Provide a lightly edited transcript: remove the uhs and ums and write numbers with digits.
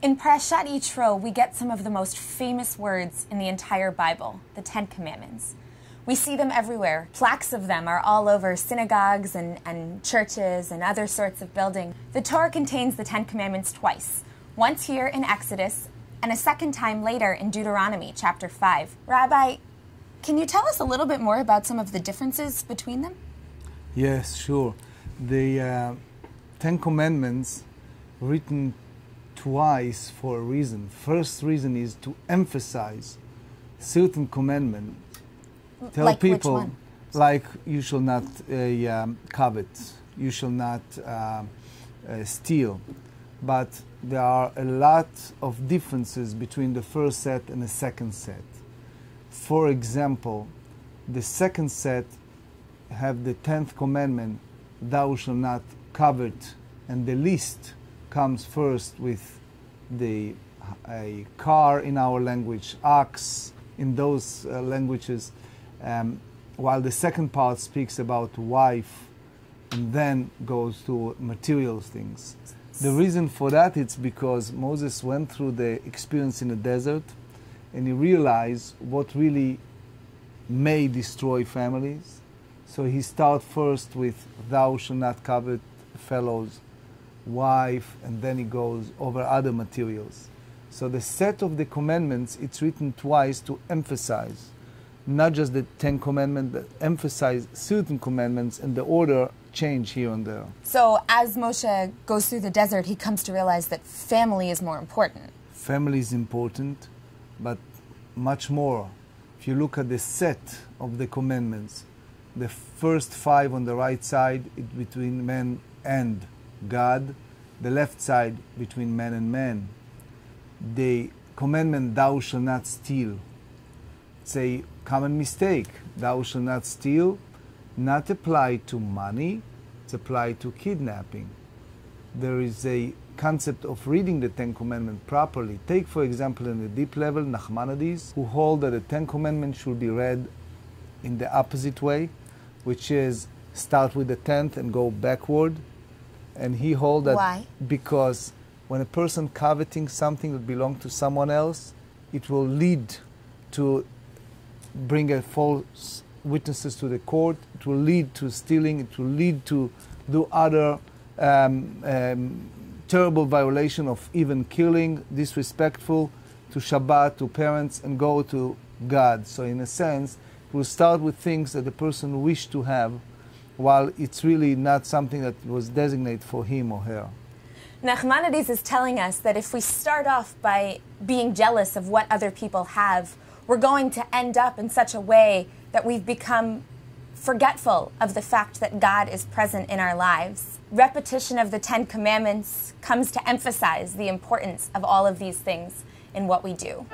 In Parsha Yitro, we get some of the most famous words in the entire Bible, the Ten Commandments. We see them everywhere. Plaques of them are all over synagogues and churches and other sorts of buildings. The Torah contains the Ten Commandments twice, once here in Exodus and a second time later in Deuteronomy chapter 5. Rabbi, can you tell us a little bit more about some of the differences between them? Yes, sure. The Ten Commandments written twice for a reason. First reason is to emphasize certain commandment. Tell like people, which one? like you shall not covet, you shall not steal. But there are a lot of differences between the first set and the second set. For example, the second set have the 10th commandment, thou shalt not covet, and the list comes first with a car in our language, ox in those languages, while the second part speaks about wife and then goes to material things. The reason for that is because Moses went through the experience in the desert and he realized what really may destroy families. So he starts first with thou shalt not covet fellow's wife, and then he goes over other materials. So the set of the commandments, it's written twice to emphasize not just the 10 commandments, but emphasize certain commandments, and the order change here and there. So as Moshe goes through the desert, he comes to realize that family is more important. Family is important, but much more. If you look at the set of the commandments, the first 5 on the right side is between man and God, the left side between man and man. The commandment, thou shalt not steal, it's a common mistake. Thou shalt not steal, not applied to money, it's applied to kidnapping. There is a concept of reading the Ten Commandments properly. Take, for example, in the deep level, Nachmonides, who hold that the Ten Commandments should be read in the opposite way, which is start with the 10th and go backward. And he holds that Why? because when a person coveting something that belongs to someone else, it will lead to bring a false witnesses to the court, it will lead to stealing, it will lead to do other terrible violation of even killing, disrespectful to Shabbat, to parents, and go to God. So in a sense, it will start with things that the person wished to have, while it's really not something that was designated for him or her. Nachmonides is telling us that if we start off by being jealous of what other people have, we're going to end up in such a way that we've become forgetful of the fact that God is present in our lives. Repetition of the Ten Commandments comes to emphasize the importance of all of these things in what we do.